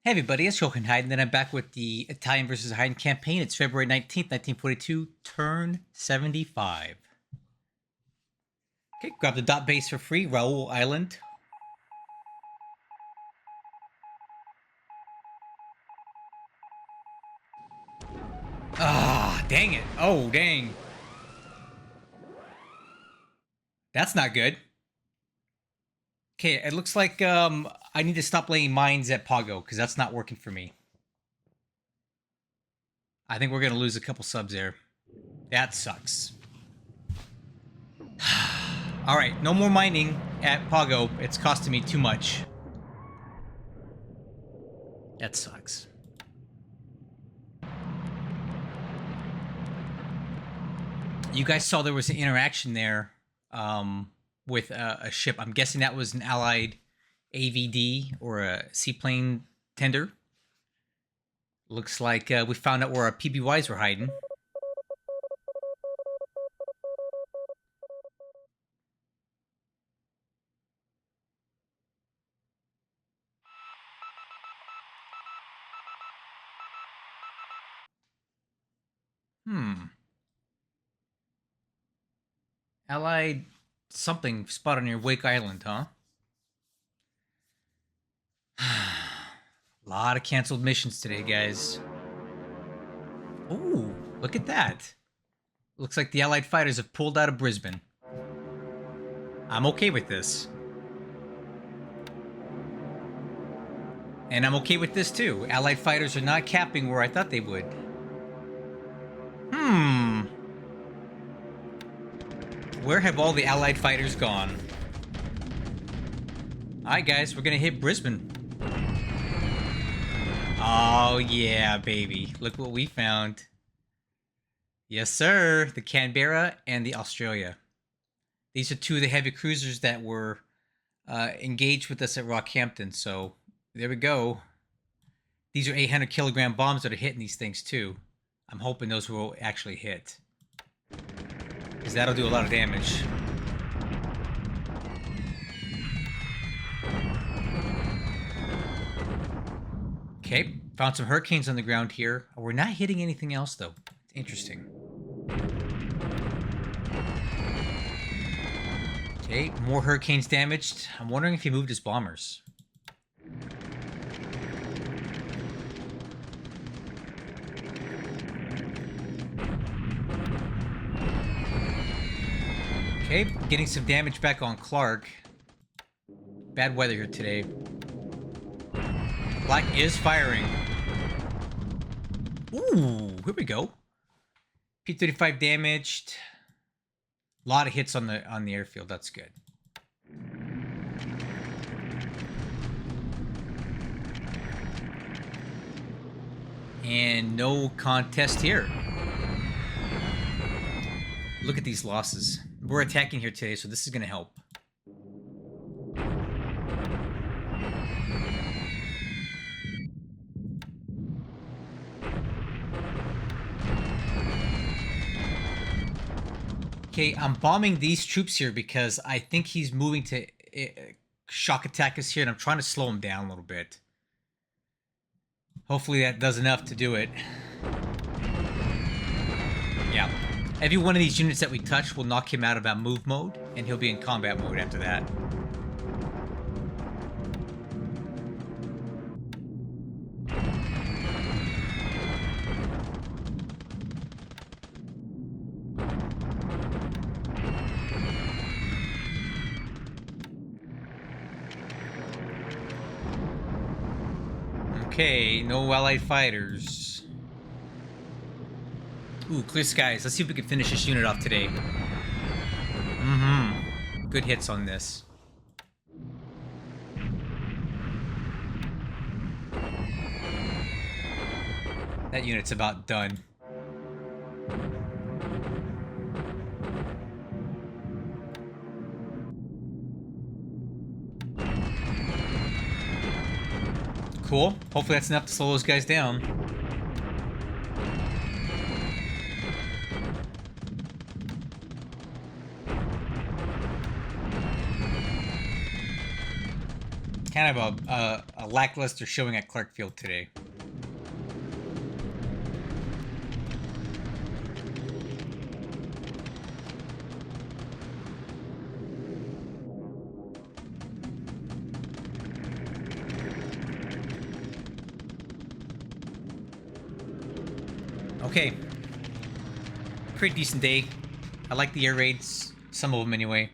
Hey everybody, it's Jochen Heiden, and I'm back with the Italian versus Heiden campaign. It's February 19th, 1942, turn 75. Okay, grab the dot base for free, Raoul Island. Ah, dang it. Oh, dang. That's not good. Okay, it looks like I need to stop laying mines at Pago, because that's not working for me. I think we're going to lose a couple subs there. That sucks. Alright, no more mining at Pago. It's costing me too much. That sucks. You guys saw there was an interaction there with a ship. I'm guessing that was an Allied AVD or a seaplane tender. Looks like we found out where our PBYs were hiding. Allied something spotted near Wake Island, huh? A lot of canceled missions today, guys. Ooh, look at that. Looks like the Allied fighters have pulled out of Brisbane. I'm okay with this. And I'm okay with this too. Allied fighters are not capping where I thought they would. Where have all the Allied fighters gone? Alright guys, we're gonna hit Brisbane. Oh yeah, baby. Look what we found. Yes sir, the Canberra and the Australia. These are two of the heavy cruisers that were engaged with us at Rockhampton, so there we go. These are 800 kilogram bombs that are hitting these things too. I'm hoping those will actually hit, because that'll do a lot of damage. Okay, found some Hurricanes on the ground here. We're not hitting anything else though. Interesting. Okay, more Hurricanes damaged. I'm wondering if he moved his bombers. Okay, getting some damage back on Clark. Bad weather here today. Black is firing. Ooh, here we go. P-35 damaged. A lot of hits on the airfield. That's good. And no contest here. Look at these losses. We're attacking here today, so this is going to help. Okay, I'm bombing these troops here because I think he's moving to shock attack us here, and I'm trying to slow him down a little bit. Hopefully that does enough to do it. Yeah. Every one of these units that we touch will knock him out of that move mode, and he'll be in combat mode after that. Okay, no Allied fighters. Ooh, clear skies. Let's see if we can finish this unit off today. Good hits on this. That unit's about done. Cool. Hopefully that's enough to slow those guys down. Kind of a lackluster showing at Clarkfield today. Okay. Pretty decent day. I like the air raids. Some of them anyway.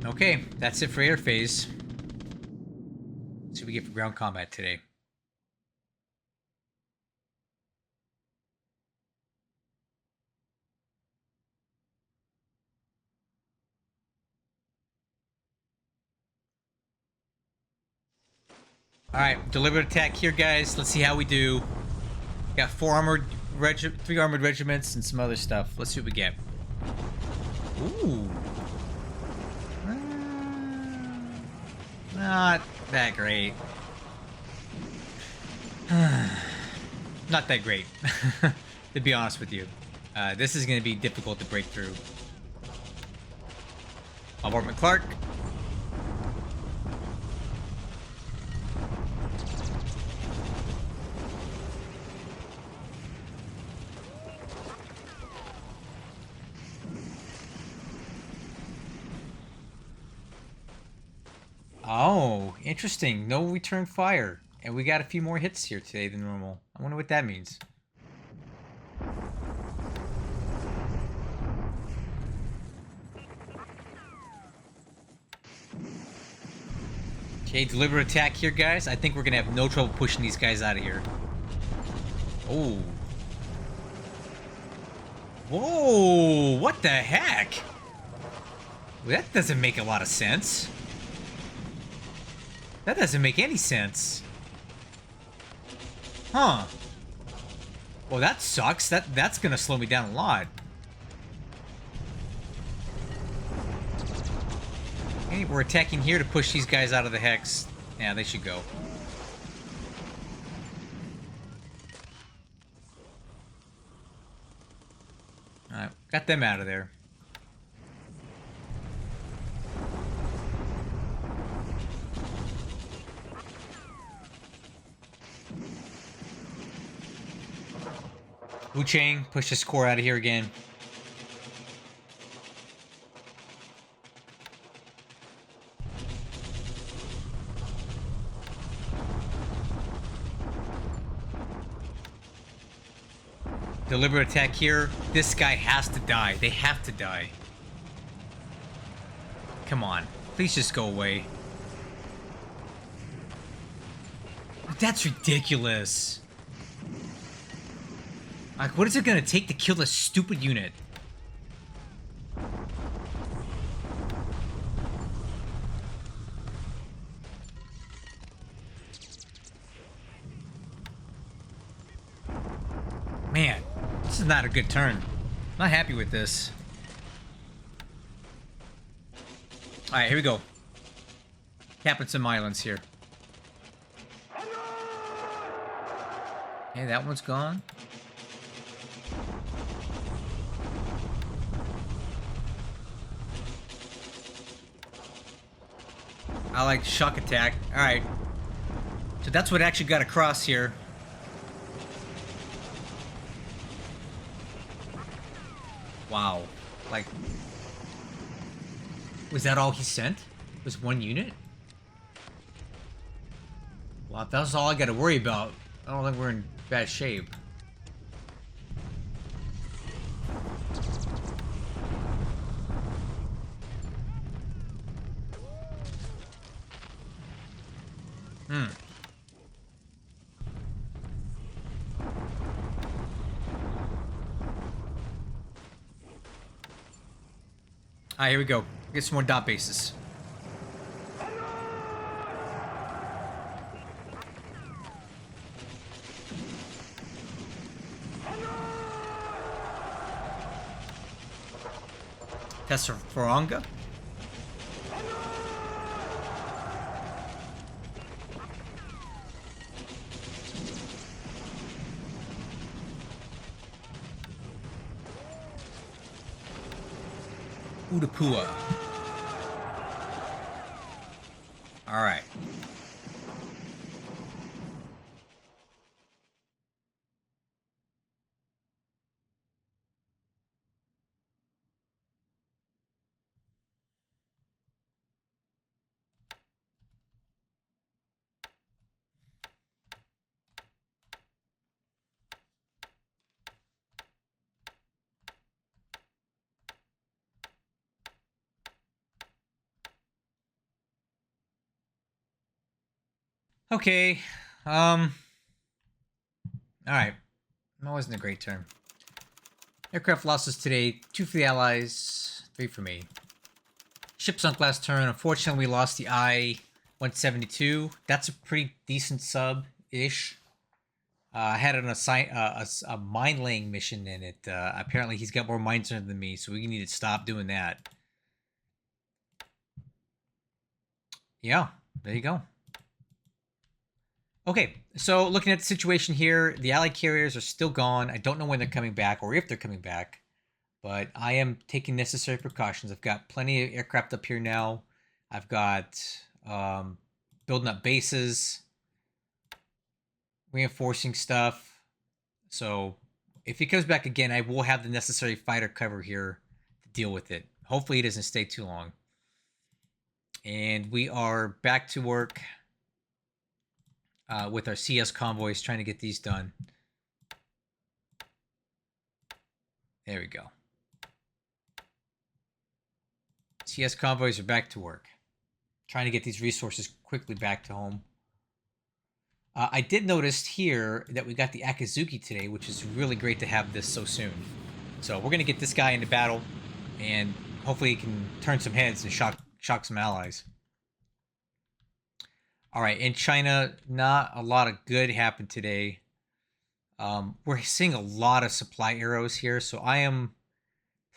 Okay, that's it for air phase. Let's see what we get for ground combat today. Alright, deliberate attack here, guys. Let's see how we do. Got 3 armored regiments and some other stuff. Let's see what we get. Ooh. Not that great. Not that great, to be honest with you. This is going to be difficult to break through. Albert McClark. Oh, interesting. No return fire. And we got a few more hits here today than normal. I wonder what that means. Okay, deliberate attack here, guys. I think we're going to have no trouble pushing these guys out of here. Oh. Whoa, what the heck? That doesn't make a lot of sense. That doesn't make any sense. Huh. Well, that sucks. That's gonna slow me down a lot. Okay, we're attacking here to push these guys out of the hex. Yeah, they should go. Alright, got them out of there. Wu Chang, push this core out of here again. Deliberate attack here. This guy has to die. They have to die. Come on. Please just go away. That's ridiculous. Like, what is it gonna take to kill this stupid unit? Man, this is not a good turn. Not happy with this. Alright, here we go. Capping some islands here. Okay, that one's gone. I like shock attack. Alright. So that's what actually got across here. Wow. Like, was that all he sent? Was one unit? Well, if that's all I gotta worry about, I don't think we're in bad shape. Hmm. Alright, here we go. Get some more dot bases. That's for Anga. Udapua. All right. Okay. All right. That wasn't a great turn. Aircraft losses today: 2 for the Allies, 3 for me. Ship sunk last turn. Unfortunately, we lost the I-172. That's a pretty decent sub-ish. I had an a mine laying mission in it. Apparently, he's got more mines than me, so we need to stop doing that. Yeah, there you go. Okay, so looking at the situation here, the Allied carriers are still gone. I don't know when they're coming back or if they're coming back, but I am taking necessary precautions. I've got plenty of aircraft up here now. I've got building up bases, reinforcing stuff. So if he comes back again, I will have the necessary fighter cover here to deal with it. Hopefully, he doesn't stay too long. And we are back to work with our CS convoys, trying to get these done. There we go. CS convoys are back to work. Trying to get these resources quickly back to home. I did notice here that we got the Akazuki today, which is really great to have this so soon. So we're going to get this guy into battle, and hopefully he can turn some heads and shock some allies. All right, in China, not a lot of good happened today. We're seeing a lot of supply arrows here, so I am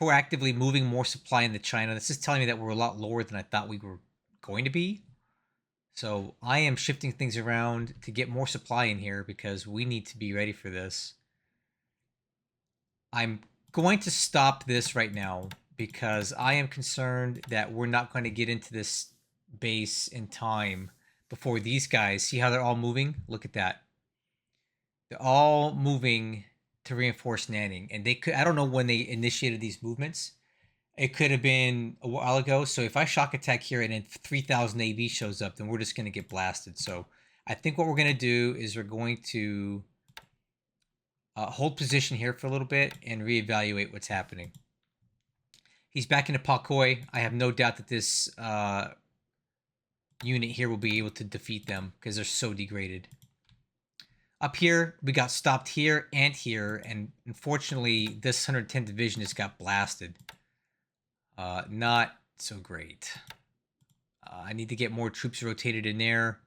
proactively moving more supply into China. This is telling me that we're a lot lower than I thought we were going to be. So I am shifting things around to get more supply in here because we need to be ready for this. I'm going to stop this right now because I am concerned that we're not going to get into this base in time before these guys. See how they're all moving? Look at that. They're all moving to reinforce Nanning. And they could, I don't know when they initiated these movements. It could have been a while ago. So if I shock attack here and then 3,000 AV shows up, then we're just going to get blasted. So I think what we're going to do is we're going to hold position here for a little bit and reevaluate what's happening. He's back into Pakoi. I have no doubt that this unit here will be able to defeat them because they're so degraded. Up here, we got stopped here and here, and unfortunately, this 110 division just got blasted. Not so great. I need to get more troops rotated in there.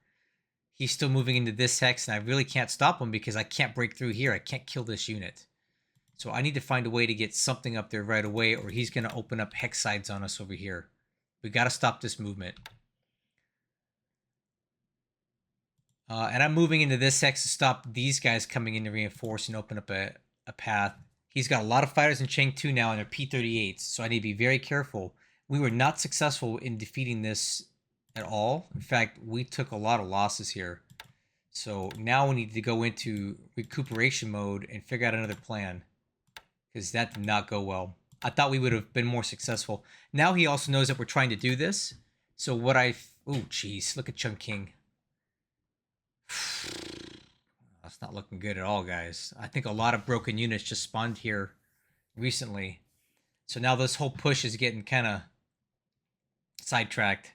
He's still moving into this hex, and I really can't stop him because I can't break through here. I can't kill this unit. So I need to find a way to get something up there right away, or he's going to open up hex sides on us over here. We got to stop this movement. And I'm moving into this hex to stop these guys coming in to reinforce and open up a path. He's got a lot of fighters in Chengdu now, and they're P-38s, so I need to be very careful. We were not successful in defeating this at all. In fact, we took a lot of losses here. So now we need to go into recuperation mode and figure out another plan, because that did not go well. I thought we would have been more successful. Now he also knows that we're trying to do this. So what I... Oh, jeez. Look at Chungking. That's not looking good at all, guys. I think a lot of broken units just spawned here recently. So now this whole push is getting kind of sidetracked.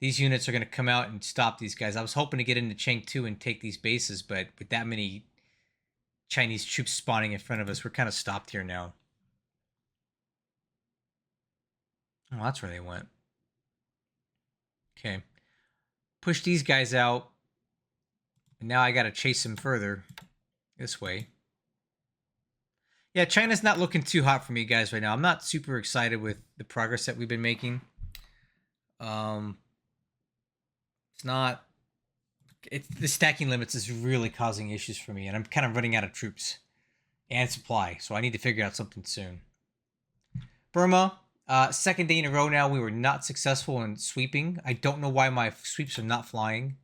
these units are going to come out and stop these guys. I was hoping to get into Chengdu and take these bases, but with that many Chinese troops spawning in front of us, we're kind of stopped here now. Oh, that's where they went. Okay. Push these guys out. And now I got to chase them further this way. Yeah, China's not looking too hot for me, guys, right now. I'm not super excited with the progress that we've been making. It's not... the stacking limits is really causing issues for me, and I'm kind of running out of troops and supply, so I need to figure out something soon. Burma, second day in a row now, we were not successful in sweeping. I don't know why my sweeps are not flying.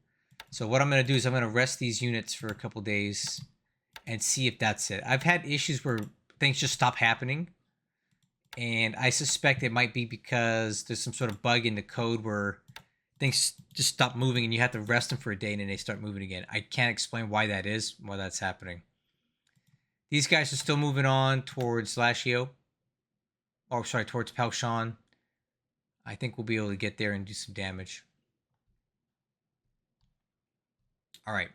So what I'm going to do is I'm going to rest these units for a couple days and see if that's it. I've had issues where things just stop happening, and I suspect it might be because there's some sort of bug in the code where things just stop moving and you have to rest them for a day and then they start moving again. I can't explain why that is, why that's happening. These guys are still moving on towards Lashio. Oh, sorry, towards Paoshan. I think we'll be able to get there and do some damage. All right.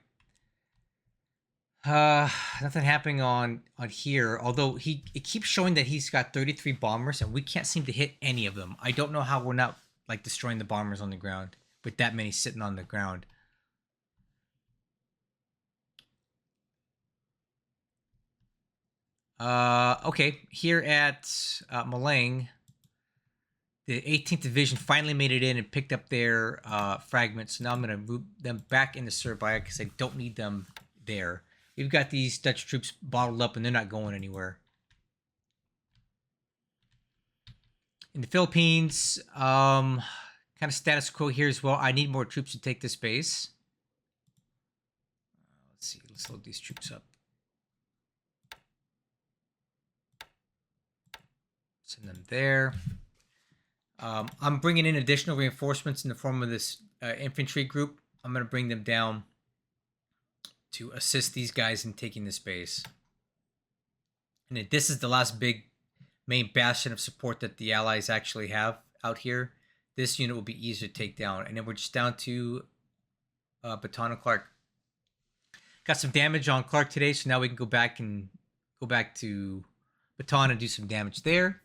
Nothing happening on here. Although it keeps showing that he's got 33 bombers and we can't seem to hit any of them. I don't know how we're not like destroying the bombers on the ground with that many sitting on the ground. Okay, here at Malang, the 18th Division finally made it in and picked up their fragments. So now I'm going to move them back into Serbia because I don't need them there. We've got these Dutch troops bottled up and they're not going anywhere. In the Philippines, kind of status quo here as well. I need more troops to take this base. Let's see. Let's load these troops up. Send them there. I'm bringing in additional reinforcements in the form of this infantry group. I'm going to bring them down to assist these guys in taking this base. And this is the last big main bastion of support that the Allies actually have out here. This unit will be easier to take down. And then we're just down to Baton and Clark. Got some damage on Clark today, so now we can go back to Baton and do some damage there.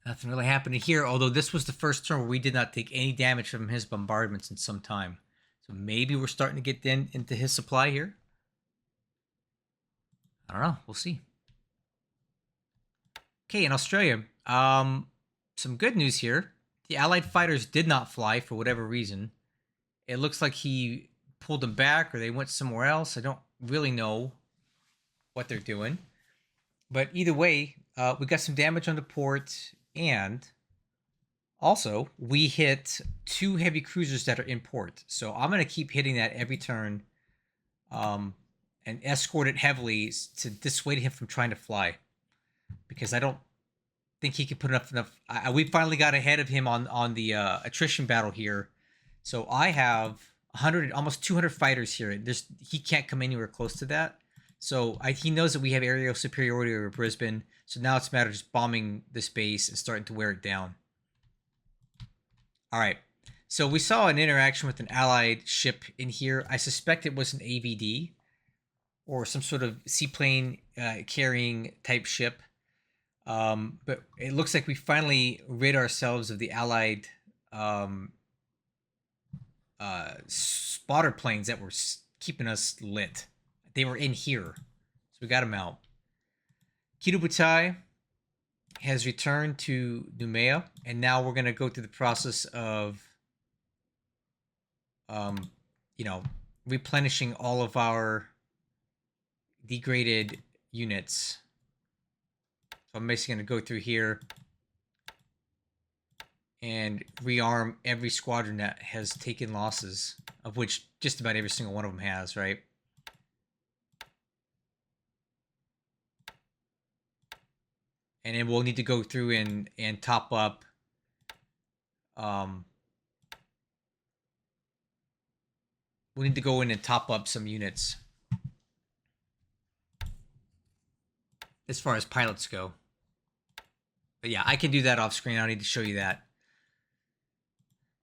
Nothing really happening here, although this was the first turn where we did not take any damage from his bombardments in some time. So maybe we're starting to get into his supply here. I don't know. We'll see. Okay, in Australia, some good news here. The Allied fighters did not fly for whatever reason. It looks like he pulled them back or they went somewhere else. I don't really know what they're doing. But either way, we got some damage on the port. And also, we hit 2 heavy cruisers that are in port. So I'm going to keep hitting that every turn and escort it heavily to dissuade him from trying to fly. Because I don't think he can put enough. We finally got ahead of him on the attrition battle here. So I have 100, almost 200 fighters here. He can't come anywhere close to that. So he knows that we have aerial superiority over Brisbane. So now it's a matter of just bombing this base and starting to wear it down. All right. So we saw an interaction with an Allied ship in here. I suspect it was an AVD or some sort of seaplane carrying type ship. But it looks like we finally rid ourselves of the Allied spotter planes that were keeping us lit. They were in here, so we got them out. GIGABYTE has returned to Noumea, and now we're going to go through the process of, replenishing all of our degraded units. So I'm basically going to go through here and rearm every squadron that has taken losses, of which just about every single one of them has, right? And then we'll need to go through and top up we'll need to go in and top up some units as far as pilots go. But yeah, I can do that off screen. I don't need to show you that.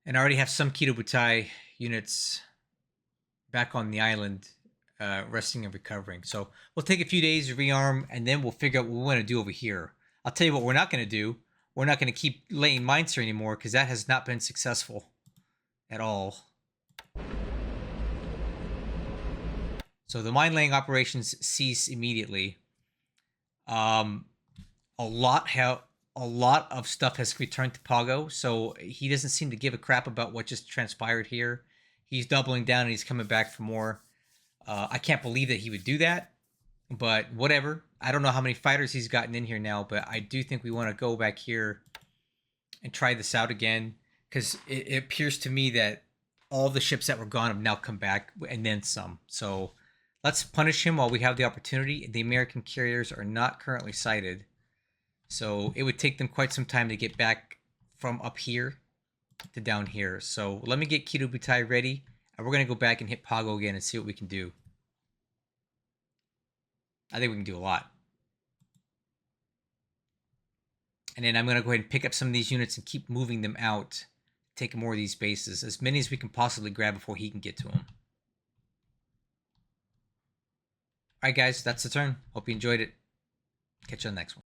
And I already have some GIGABYTE units back on the island, resting and recovering. So we'll take a few days to rearm, and then we'll figure out what we want to do over here. I'll tell you what we're not going to do. We're not going to keep laying mines here anymore, because that has not been successful at all. So the mine laying operations cease immediately. A lot of stuff has returned to Pago, so he doesn't seem to give a crap about what just transpired here. He's doubling down and he's coming back for more. I can't believe that he would do that, but whatever. I don't know how many fighters he's gotten in here now, but I do think we want to go back here and try this out again, because it appears to me that all the ships that were gone have now come back, and then some. So let's punish him while we have the opportunity. The American carriers are not currently sighted, so it would take them quite some time to get back from up here to down here. So let me get GIGABYTE ready, and we're going to go back and hit Pago again and see what we can do. I think we can do a lot. And then I'm going to go ahead and pick up some of these units and keep moving them out, take more of these bases, as many as we can possibly grab before he can get to them. All right, guys, that's the turn. Hope you enjoyed it. Catch you on the next one.